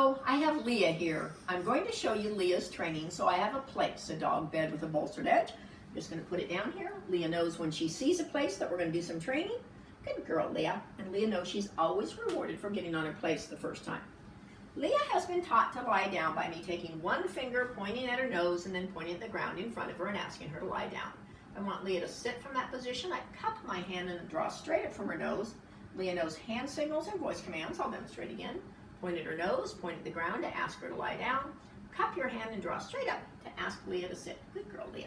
Hello, I have Leia here. I'm going to show you Leia's training. So I have a place, a dog bed with a bolstered edge. I'm just going to put it down here. Leia knows when she sees a place that we're going to do some training. Good girl, Leia. And Leia knows she's always rewarded for getting on her place the first time. Leia has been taught to lie down by me taking one finger, pointing at her nose, and then pointing at the ground in front of her and asking her to lie down. I want Leia to sit from that position. I cup my hand and draw straight up from her nose. Leia knows hand signals and voice commands. I'll demonstrate again. Point at her nose, point at the ground to ask her to lie down. Cup your hand and draw straight up to ask Leia to sit. Good girl, Leia.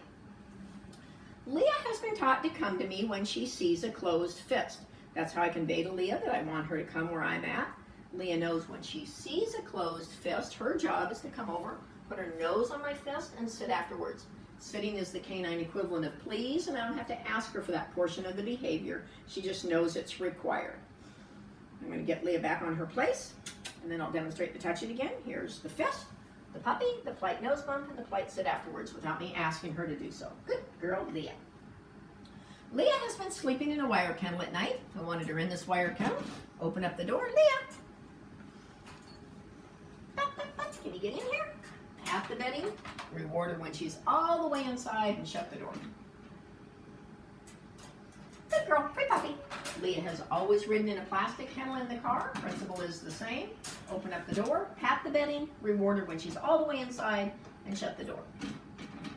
Leia has been taught to come to me when she sees a closed fist. That's how I convey to Leia that I want her to come where I'm at. Leia knows when she sees a closed fist, her job is to come over, put her nose on my fist, and sit afterwards. Sitting is the canine equivalent of please, and I don't have to ask her for that portion of the behavior. She just knows it's required. I'm going to get Leia back on her place, and then I'll demonstrate the touch it again. Here's the fist, the puppy, the polite nose bump, and the polite sit afterwards without me asking her to do so. Good girl, Leia. Leia has been sleeping in a wire kennel at night. I wanted her in this wire kennel. Open up the door. Leia! Can you get in here? Pat the bedding. Reward her when she's all the way inside and shut the door. Good girl, free puppy. Leia has always ridden in a plastic kennel in the car. Principle is the same. Open up the door, pat the bedding, reward her when she's all the way inside, and shut the door.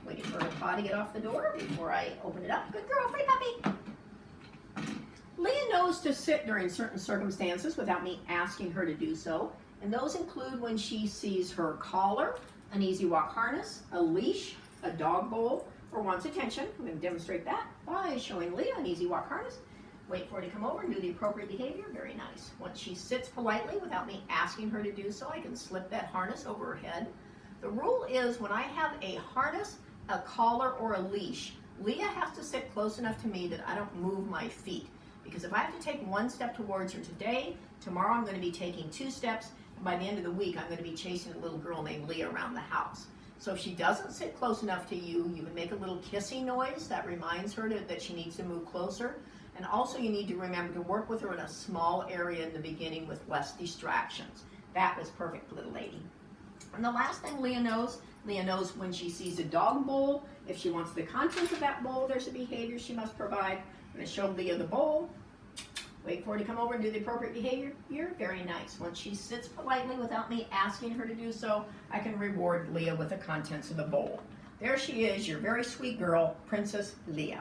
Waiting for her paw to get off the door before I open it up. Good girl, free puppy. Leia knows to sit during certain circumstances without me asking her to do so, and those include when she sees her collar, an easy walk harness, a leash, a dog bowl, or wants attention. I'm going to demonstrate that by showing Leia an easy walk harness. Wait for her to come over and do the appropriate behavior. Very nice. Once she sits politely without me asking her to do so, I can slip that harness over her head. The rule is when I have a harness, a collar, or a leash, Leia has to sit close enough to me that I don't move my feet. Because if I have to take one step towards her today, tomorrow I'm going to be taking 2 steps, and by the end of the week I'm going to be chasing a little girl named Leia around the house. So if she doesn't sit close enough to you, you can make a little kissing noise that reminds her that she needs to move closer. And also you need to remember to work with her in a small area in the beginning with less distractions. That was perfect, little lady. And the last thing Leia knows when she sees a dog bowl, if she wants the contents of that bowl, there's a behavior she must provide. I'm going to show Leia the bowl. Wait for her to come over and do the appropriate behavior. You're very nice. Once she sits politely without me asking her to do so, I can reward Leia with the contents of the bowl. There she is, your very sweet girl, Princess Leia.